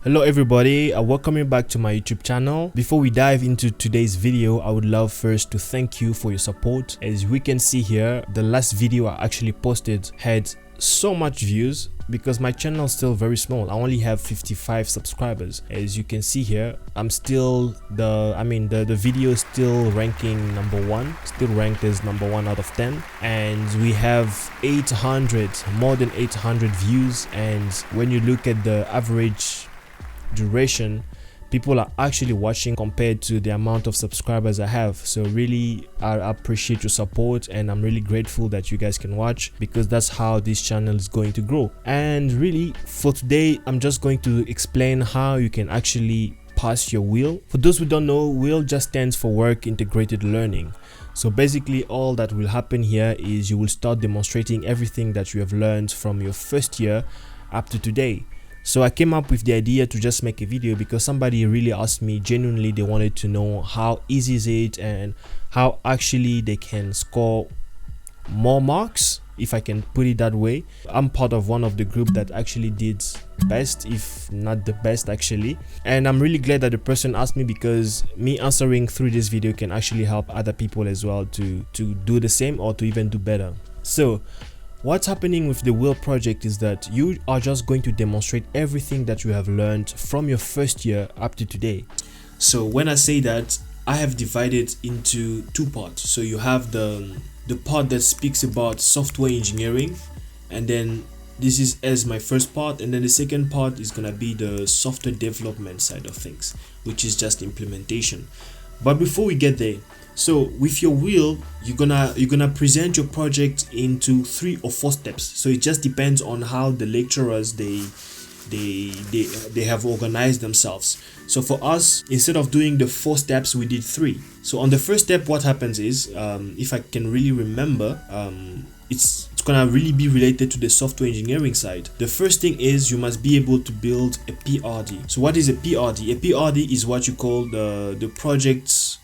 Hello everybody, welcome you back to my YouTube channel. Before we dive into today's video, I would love first to thank you for your support. As we can see here, the last video I actually posted had so much views because my channel is still very small. I only have 55 subscribers. As you can see here, I'm still the video is still ranking #1, still ranked as #1 out of 10, and we have more than 800 views. And when you look at the average duration, people are actually watching compared to the amount of subscribers I have. So really, I appreciate your support, and I'm really grateful that you guys can watch, because that's how this channel is going to grow. And really, for today, I'm just going to explain how you can actually pass your WIL. For those who don't know, WIL just stands for Work Integrated Learning. So basically, all that will happen here is you will start demonstrating everything that you have learned from your first year up to today. So I came up with the idea to just make a video because somebody really asked me, genuinely they wanted to know how easy is it and how actually they can score more marks, if I can put it that way. I'm part of one of the group that actually did best, if not the best actually, and I'm really glad that the person asked me, because me answering through this video can actually help other people as well to do the same or to even do better. So what's happening with the WIL project is that you are just going to demonstrate everything that you have learned from your first year up to today. So when I say that, I have divided into two parts. So you have the part that speaks about software engineering, and then this is as my first part, and then the second part is gonna be the software development side of things, which is just implementation. But before we get there, so with your WIL, you're gonna present your project into 3 or 4 steps. So it just depends on how the lecturers they have organized themselves. So for us, instead of doing the 4 steps, we did 3. So on the first step, what happens is, if I can really remember, it's gonna really be related to the software engineering side. The first thing is you must be able to build a PRD. So what is a PRD? A PRD is what you call the project's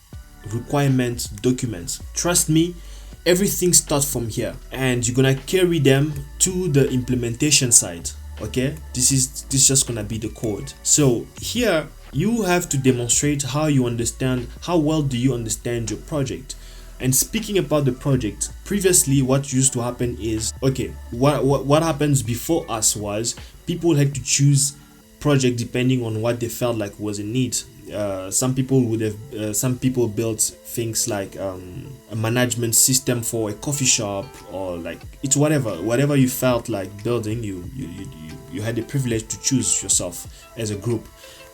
requirement documents. Trust me, everything starts from here, and you're gonna carry them to the implementation side. Okay, this is just gonna be the code. So here you have to demonstrate how well do you understand your project. And speaking about the project, previously what used to happen is, okay, what happens before us was people had to choose project depending on what they felt like was a need. Some people built things like a management system for a coffee shop, or like it's whatever you felt like building. You had the privilege to choose yourself as a group.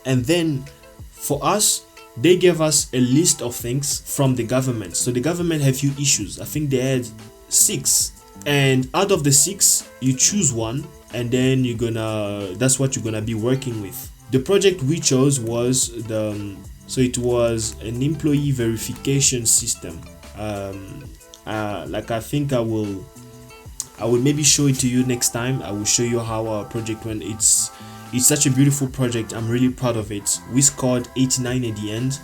And then for us, they gave us a list of things from the government. So the government had few issues. I think they had 6, and out of the 6 you choose one, and then that's what you're gonna be working with. The project we chose was it was an employee verification system. Like I think I will maybe show it to you next time. I will show you how our project went. It's such a beautiful project. I'm really proud of it. We scored 89 at the end,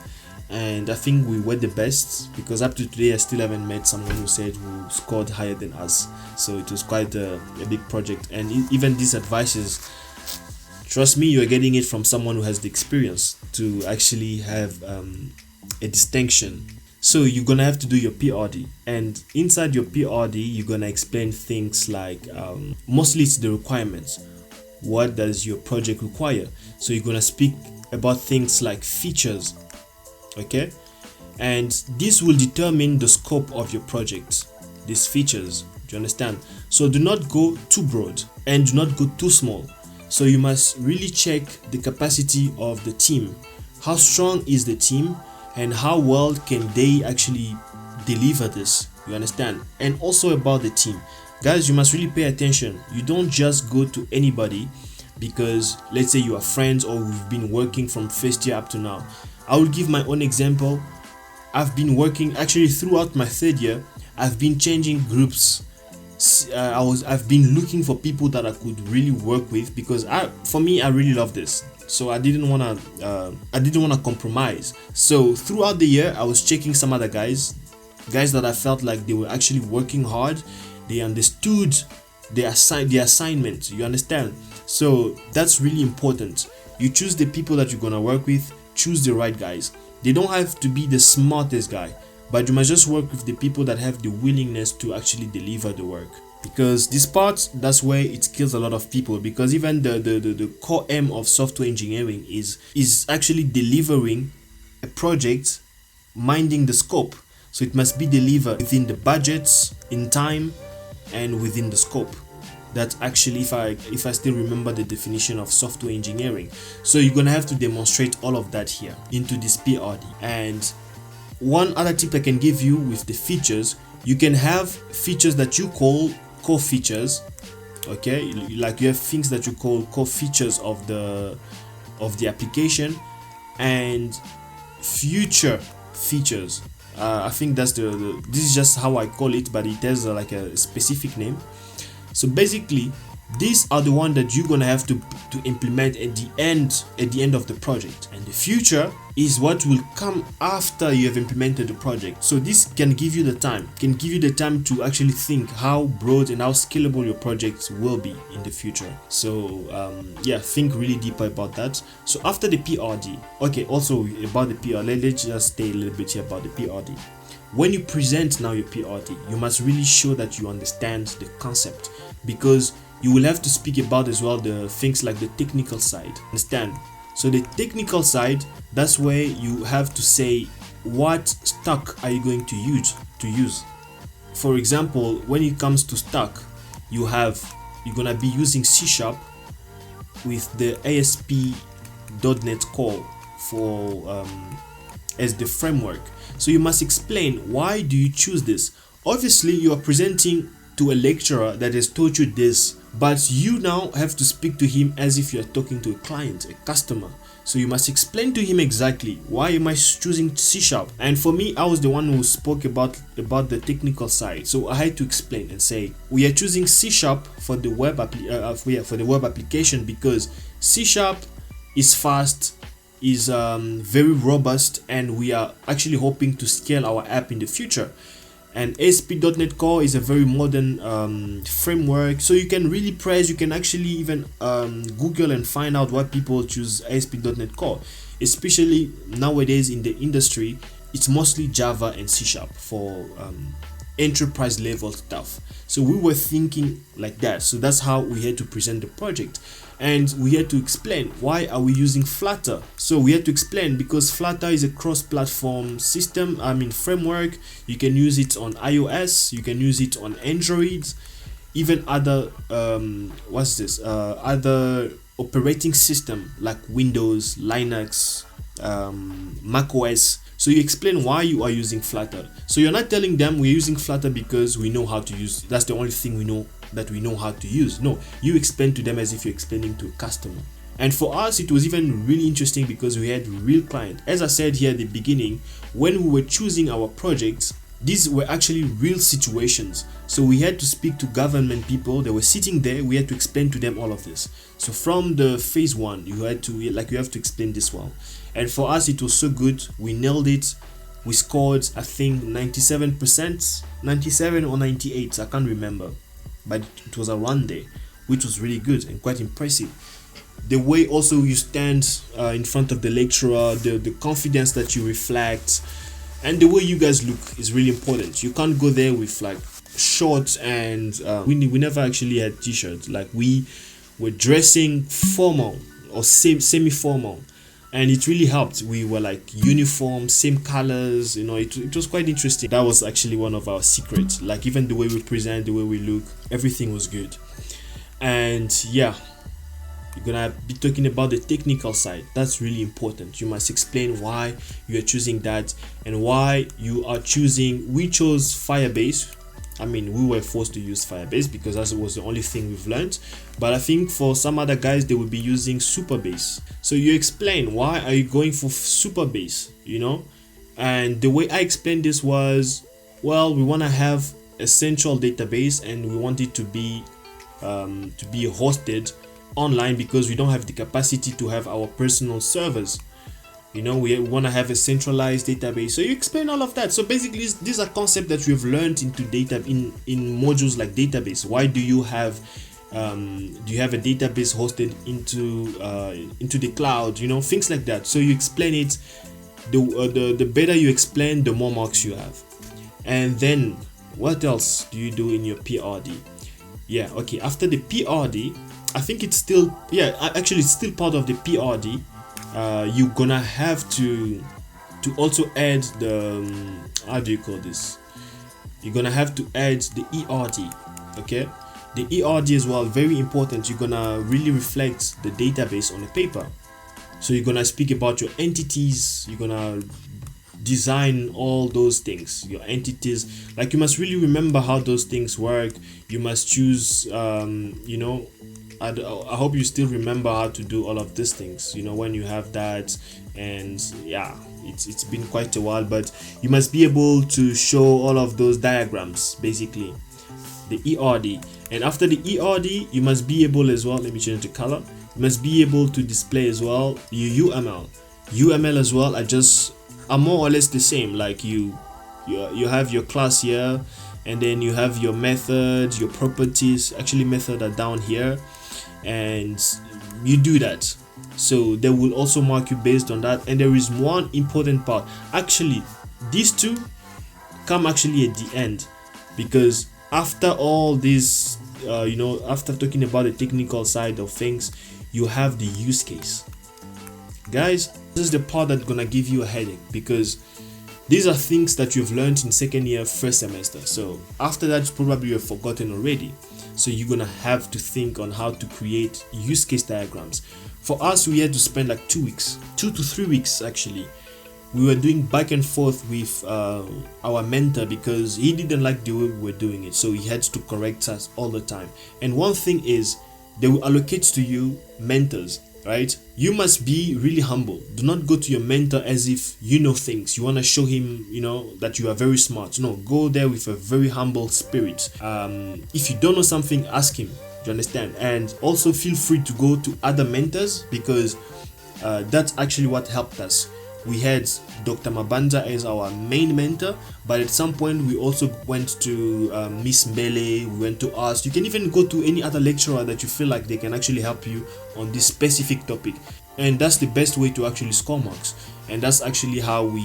and I think we were the best, because up to today I still haven't met someone who scored higher than us. So it was quite a big project, and even these advices, trust me, you're getting it from someone who has the experience to actually have a distinction. So you're gonna have to do your PRD, and inside your PRD you're gonna explain things like mostly it's the requirements. What does your project require? So you're gonna speak about things like features, okay, and this will determine the scope of your project. These features, do you understand? So do not go too broad and do not go too small. So you must really check the capacity of the team. How strong is the team, and how well can they actually deliver this? You understand? And also about the team, guys, you must really pay attention. You don't just go to anybody, because let's say you are friends or we've been working from first year up to now. I will give my own example. I've been working actually throughout my 3rd year. I've been changing groups. I've been looking for people that I could really work with, because for me I really love this. So I didn't wanna compromise. So throughout the year I was checking some other guys that I felt like they were actually working hard. They understood the assignment, you understand? So that's really important. You choose the people that you're gonna work with. Choose the right guys. They don't have to be the smartest guy, but you must just work with the people that have the willingness to actually deliver the work. Because this part, that's where it kills a lot of people, because even the core aim of software engineering is actually delivering a project, minding the scope. So it must be delivered within the budgets, in time, and within the scope. That actually, if I still remember the definition of software engineering. So you're gonna have to demonstrate all of that here into this PRD. And one other tip I can give you with the features, you can have features that you call core features. Okay, like you have things that you call core features of the application, and future features. I think that's this is just how I call it, but it has like a specific name. So basically, these are the ones that you're gonna have to implement at the end of the project, and the future is what will come after you have implemented the project. So this can give you the time, to actually think how broad and how scalable your projects will be in the future. So yeah, think really deeper about that. So after the PRD, okay, also about the PRD, let's just stay a little bit here about the PRD. When you present now your PRD, you must really show that you understand the concept, because you will have to speak about as well the things like the technical side. Understand? So the technical side, that's where you have to say what stack are you going to use. For example, when it comes to stack, you're gonna be using C# with the ASP.NET Core for as the framework. So you must explain why do you choose this. Obviously, you are presenting to a lecturer that has taught you this, but you now have to speak to him as if you are talking to a client, a customer. So you must explain to him exactly why am I choosing C#. And for me, I was the one who spoke about the technical side, so I had to explain and say we are choosing C# for the web application because C# is fast, is very robust, and we are actually hoping to scale our app in the future. And ASP.NET Core is a very modern framework, so you can really you can actually even Google and find out why people choose ASP.NET Core. Especially nowadays in the industry, it's mostly Java and C# for enterprise level stuff. So we were thinking like that, so that's how we had to present the project. And we had to explain why are we using Flutter. So we had to explain because Flutter is a cross-platform system, framework. You can use it on iOS, you can use it on Android, even other other operating system like Windows, Linux, Mac OS. So you explain why you are using Flutter. So you're not telling them we're using Flutter because we know how to use it. That's the only thing we know how to use. No, you explain to them as if you're explaining to a customer. And for us, it was even really interesting because we had real clients. As I said here at the beginning, when we were choosing our projects, these were actually real situations. So we had to speak to government people. They were sitting there. We had to explain to them all of this. So from the phase 1, you have to explain this well. And for us, it was so good. We nailed it. We scored, I think, 97%, 97 or 98. I can't remember, but it was around there, which was really good and quite impressive. The way also you stand in front of the lecturer, the confidence that you reflect, and the way you guys look is really important. You can't go there with like shorts and we never actually had t-shirts. Like we were dressing formal or semi-formal, and it really helped. We were like uniform, same colors, it was quite interesting. That was actually one of our secrets. Like even the way we present, the way we look, everything was good. And yeah, you're gonna be talking about the technical side. That's really important. You must explain why you are choosing that and why you are choosing. We chose Firebase. We were forced to use Firebase because that was the only thing we've learned. But I think for some other guys, they will be using Superbase. So you explain why are you going for Superbase, And the way I explained this was, well, we want to have a central database and we want it to be hosted online because we don't have the capacity to have our personal servers. We want to have a centralized database. So you explain all of that. So basically, these are concepts that we've learned into data in modules like database. Why do you have Do you have a database hosted into the cloud? You know, things like that. So you explain it. The better you explain, the more marks you have. And then what else do you do in your PRD? Yeah, okay, after the PRD, I think it's still, yeah, actually it's still part of the PRD. You're gonna have to also add the how do you call this, you're gonna have to add the ERD. Okay, the ERD as well, very important. You're gonna really reflect the database on the paper. So you're gonna speak about your entities, you're gonna design all those things, your entities. Like, you must really remember how those things work. You must choose you know, I hope you still remember how to do all of these things, you know, when you have that. And yeah, it's been quite a while, but you must be able to show all of those diagrams, basically the ERD. And after the ERD, you must be able as well, let me change the color, you must be able to display as well your UML as well. Are more or less the same. Like you have your class here, and then you have your method, your properties. Actually, method are down here, and you do that. So they will also mark you based on that. And there is one important part. Actually, these two come actually at the end, because after all this, you know, after talking about the technical side of things, you have the use case. Guys, this is the part that's gonna give you a headache, because these are things that you've learned in second year, first semester. So after that, probably you've forgotten already. So you're gonna have to think on how to create use case diagrams. For us, we had to spend like 2 weeks, 2 to 3 weeks actually. We were doing back and forth with our mentor, because he didn't like the way we were doing it. So he had to correct us all the time. And one thing is, they will allocate to you mentors, right? You must be really humble. Do not go to your mentor as if you know things. You want to show him, you know, that you are very smart. No, go there with a very humble spirit. If you don't know something, ask him. Do you understand? And also feel free to go to other mentors, because that's actually what helped us. We had Dr. Mabanda as our main mentor, but at some point we also went to Miss Mele, we went to us. You can even go to any other lecturer that you feel like they can actually help you on this specific topic. And that's the best way to actually score marks. And that's actually how we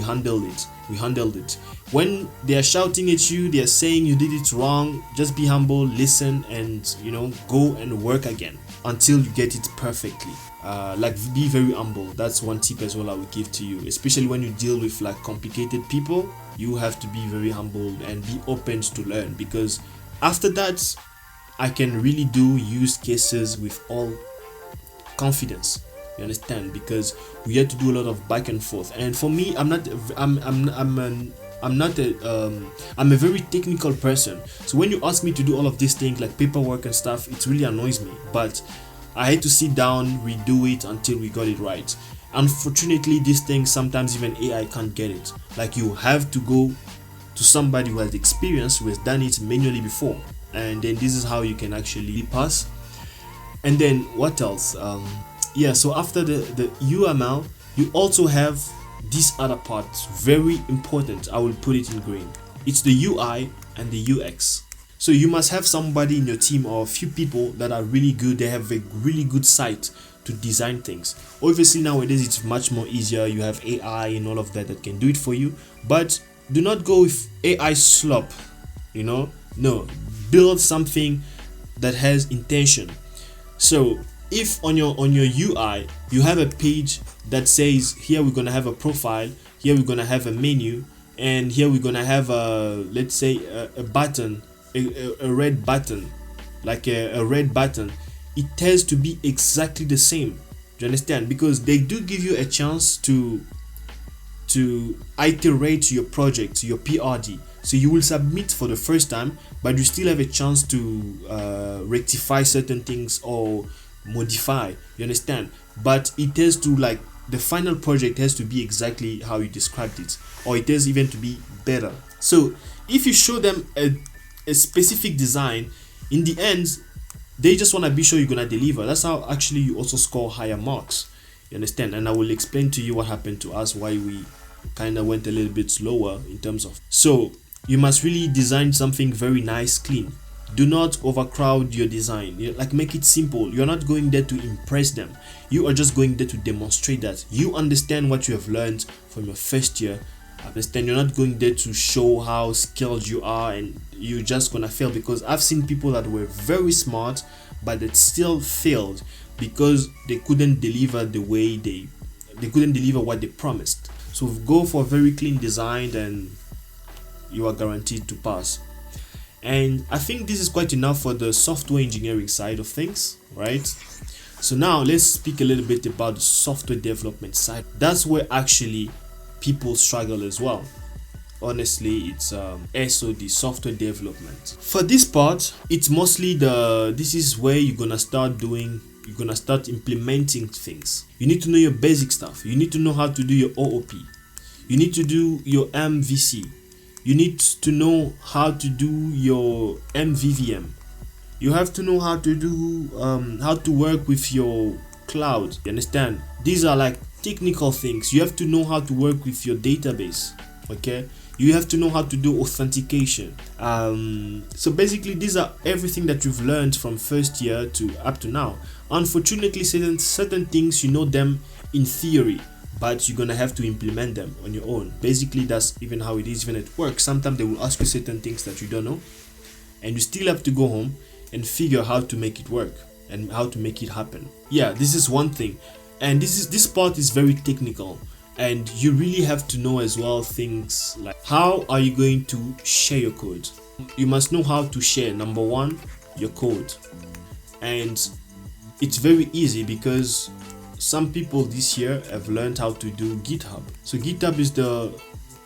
handled it. When they are shouting at you, they are saying you did it wrong, just be humble, listen, and, you know, go and work again until you get it perfectly. Like, be very humble. That's one tip as well I would give to you, especially when you deal with like complicated people. You have to be very humble and be open to learn, because after that, I can really do use cases with all confidence. You understand? Because we had to do a lot of back and forth. And for me, I'm a very technical person. So when you ask me to do all of these things like paperwork and stuff, it really annoys me. But I had to sit down, redo it until we got it right. Unfortunately, these things, sometimes even AI can't get it. Like, you have to go to somebody who has experience, who has done it manually before, and then this is how you can actually pass. And then what else? Yeah, so after the UML, you also have this other part, very important. I will put it in green. It's the UI and the UX. So you must have somebody in your team, or a few people that are really good. They have a really good sight to design things. Obviously nowadays it's much more easier. You have AI and all of that can do it for you. But do not go with AI slop, you know. No, build something that has intention. So if on your UI you have a page that says, here we're gonna have a profile, here we're gonna have a menu, and here we're gonna have a, let's say, a button, a red button, like a red button, it has to be exactly the same. Do you understand? Because they do give you a chance to iterate your project, your PRD. So you will submit for the first time, but you still have a chance to rectify certain things or modify. You understand? But it has to, like, the final project has to be exactly how you described it, or it has even to be better. So if you show them a specific design, in the end they just want to be sure you're gonna deliver. That's how actually you also score higher marks. You understand? And I will explain to you what happened to us, why we kind of went a little bit slower in terms of. So you must really design something very nice, clean. Do not overcrowd your design. Like, make it simple. You're not going there to impress them. You are just going there to demonstrate that you understand what you have learned from your first year. Understand, you're not going there to show how skilled you are and you're just gonna fail, because I've seen people that were very smart but that still failed because they couldn't deliver the way they couldn't deliver what they promised. So go for a very clean design and you are guaranteed to pass. And I think this is quite enough for the software engineering side of things, right? So now let's speak a little bit about the software development side. That's where actually people struggle as well. Honestly, it's SOD, software development. For this part, it's mostly this is where you're gonna start implementing things. You need to know your basic stuff. You need to know how to do your OOP. You need to do your MVC. You need to know how to do your MVVM. You have to know how to do how to work with your cloud. You understand? These are like technical things. You have to know how to work with your database. Okay, you have to know how to do authentication. So basically, these are everything that you've learned from first year to up to now. Unfortunately, certain things you know them in theory, but you're gonna have to implement them on your own. Basically, that's even how it is when it works. Sometimes they will ask you certain things that you don't know, and you still have to go home and figure how to make it work and how to make it happen. Yeah, this is one thing, and this part is very technical, and you really have to know as well things like how are you going to share your code. You must know how to share, number one, your code, and it's very easy because some people this year have learned how to do GitHub. So GitHub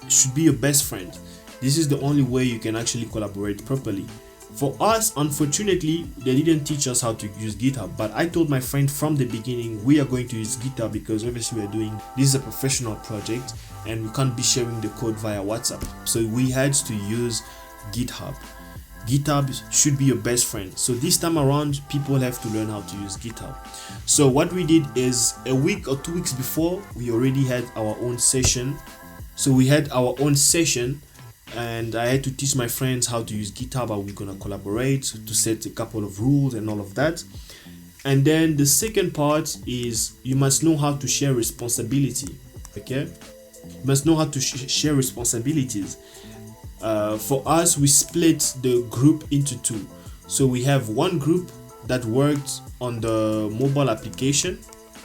should be your best friend. This is the only way you can actually collaborate properly. For us, unfortunately, they didn't teach us how to use GitHub, but I told my friend from the beginning we are going to use GitHub because obviously this is a professional project and we can't be sharing the code via WhatsApp. So we had to use GitHub. GitHub should be your best friend. So this time around, people have to learn how to use GitHub. So what we did is a week or 2 weeks before, we already had our own session. So we had our own session and I had to teach my friends how to use GitHub. How we're gonna collaborate, to set a couple of rules and all of that. And then the second part is you must know how to share responsibility. Okay, you must know how to share responsibilities. For us, we split the group into two. So we have one group that worked on the mobile application,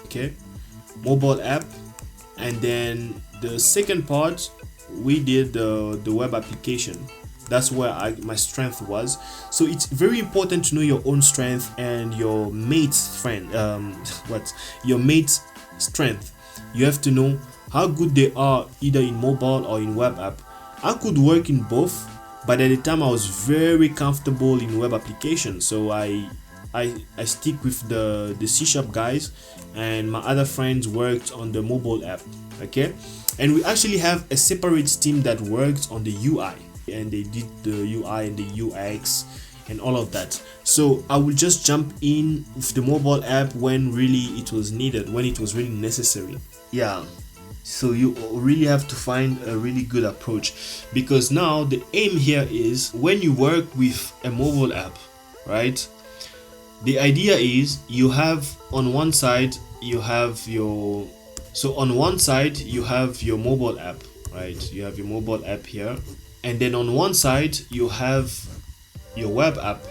okay, mobile app, and then the second part we did the web application. That's where my strength was. So it's very important to know your own strength and your mate's strength. Your mate's strength. You have to know how good they are either in mobile or in web app. I could work in both, but at the time I was very comfortable in web application, so I stick with the C# guys, and my other friends worked on the mobile app. Okay, and we actually have a separate team that worked on the UI, and they did the UI and the UX and all of that. So I will just jump in with the mobile app when really it was needed, when it was really necessary. Yeah. So you really have to find a really good approach, because now the aim here is when you work with a mobile app, right? The idea is you have on one side you have your mobile app, right? You have your mobile app here, and then on one side you have your web app.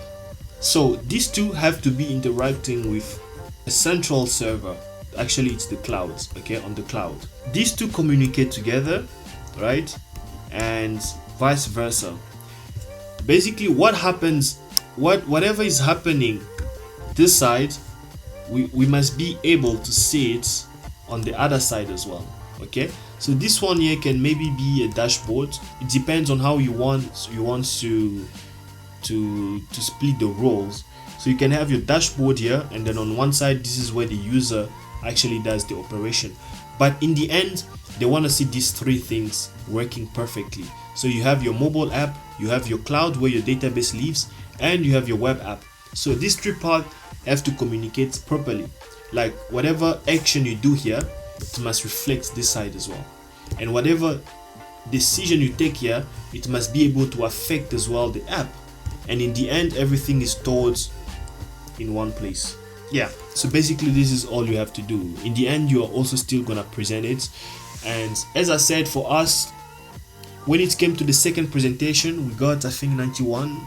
So these two have to be interacting with a central server. Actually, it's the cloud, okay, on the cloud. These two communicate together, right? And vice versa. Basically, what happens, whatever is happening this side, we must be able to see it on the other side as well, okay? So this one here can maybe be a dashboard. It depends on how you want to split the roles. So you can have your dashboard here, and then on one side, this is where the user actually does the operation. But in the end, they want to see these three things working perfectly. So you have your mobile app, you have your cloud where your database lives, and you have your web app. So these three parts have to communicate properly. Like whatever action you do here, it must reflect this side as well. And whatever decision you take here, it must be able to affect as well the app. and in the end everything is stored in one place. Yeah, so basically this is all you have to do. In the end you are also still gonna present it, and as I said, for us, when it came to the second presentation, we got, I think, 91,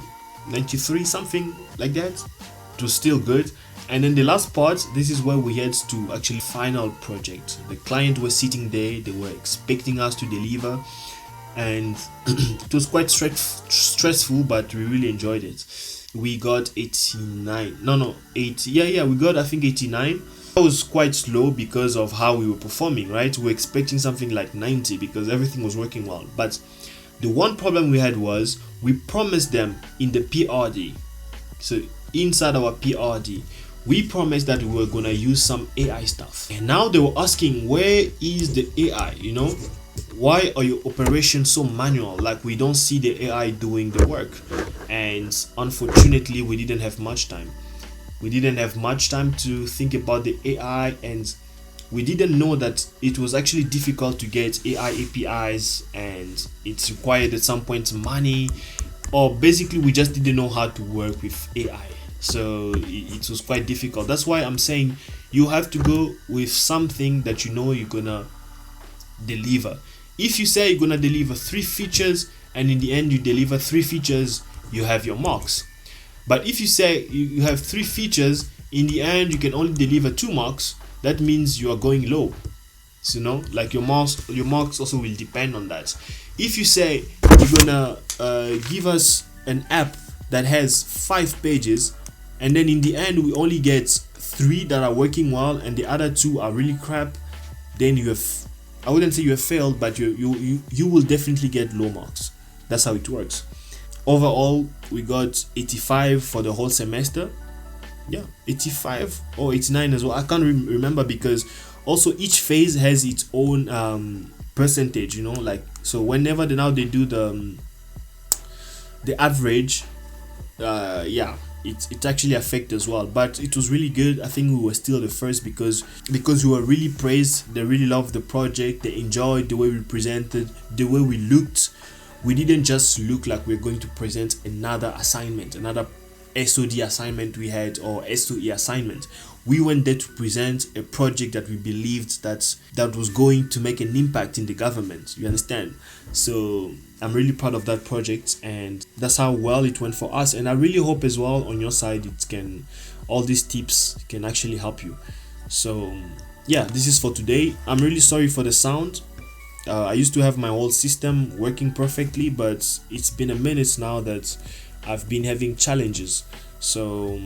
93, something like that. It was still good. And then the last part, this is where we had to actually final project. The client was sitting there, they were expecting us to deliver, and it was quite stressful, but we really enjoyed it. We got 89, we got, I think, 89. That was quite slow because of how we were performing, right? We were expecting something like 90 because everything was working well. But the one problem we had was we promised them in the PRD. So inside our PRD, we promised that we were gonna use some AI stuff. And now they were asking, where is the AI? You know, why are your operations so manual? Like, we don't see the AI doing the work. And unfortunately, we didn't have much time. We didn't have much time to think about the AI, and we didn't know that it was actually difficult to get AI APIs, and it required at some point money, or basically we just didn't know how to work with AI. So it was quite difficult. That's why I'm saying you have to go with something that you know you're gonna deliver. If you say you're gonna deliver 3 features and in the end you deliver 3 features, you have your marks. But if you say you have 3 features, in the end you can only deliver 2 marks, that means you are going low. So, you know, like your marks also will depend on that. If you say you're gonna give us an app that has 5 pages, and then in the end we only get 3 that are working well and the other 2 are really crap, then you have, I wouldn't say you have failed, but you will definitely get low marks. That's how it works. Overall, we got 85 for the whole semester. Yeah, 85 or 89 as well. I can't remember, because also each phase has its own percentage, you know, like, so whenever they do the average, it actually affects as well. But it was really good. I think we were still the first because we were really praised. They really loved the project. They enjoyed the way we presented, the way we looked. We didn't just look like we're going to present another assignment, another SOD assignment we had, or SOE assignment. We went there to present a project that we believed that was going to make an impact in the government. You understand? So I'm really proud of that project, and that's how well it went for us. And I really hope as well on your side all these tips can actually help you. So yeah, this is for today. I'm really sorry for the sound. I used to have my whole system working perfectly, but it's been a minute now that I've been having challenges. So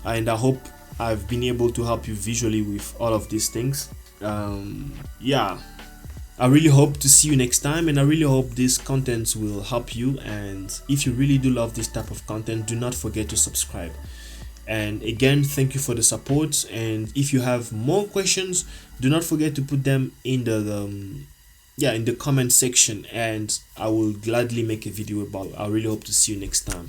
and I hope I've been able to help you visually with all of these things. Yeah, I really hope to see you next time, and I really hope this content will help you. And if you really do love this type of content, do not forget to subscribe. And again, thank you for the support. And if you have more questions, do not forget to put them in the comment section, and I will gladly make a video about it. I really hope to see you next time.